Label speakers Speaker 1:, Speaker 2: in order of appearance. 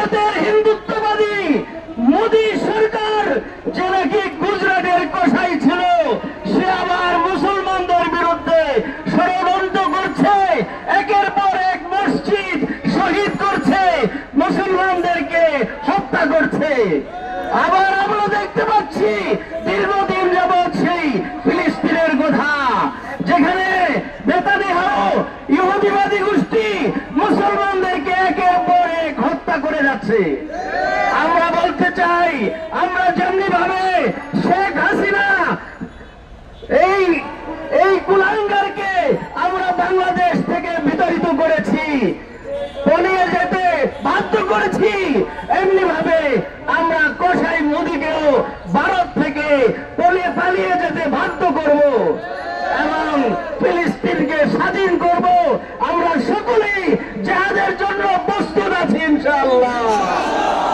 Speaker 1: ভারতের হিন্দুত্ববাদী মোদী সরকার যে নাকি গুজরাটের কসাই ছিল, সে আবার মুসলমানদের বিরুদ্ধে ষড়যন্ত্র করছে, একের পর এক মসজিদ শহীদ করছে, মুসলমানদেরকে হত্যা করছে। আবার আমরা দেখতে পাচ্ছি দীর্ঘদিন যাবৎ সেই ফিলিস্তিনের কথা, যেখানে নেতানিয়াহু ইহুদিবাদী গোষ্ঠী মুসলমানদেরকে একের পর এক হত্যা করে যাচ্ছে। আমরা বলতে চাই, আমরা যেমনি ভাবে শেখ হাসিনা এই কুলাঙ্গারকে আমরা বাংলাদেশ থেকে বিতাড়িত করেছি, পালিয়ে যেতে বাধ্য করেছি, এমনি ভাবে আমরা কসাই মোদীকেও ভারত থেকে পালিয়ে যেতে বাধ্য করব এবং ফিলিস্তিনকে স্বাধীন করব। আমরা সকলেই জিহাদের জন্য প্রস্তুত আছি ইনশাআল্লাহ।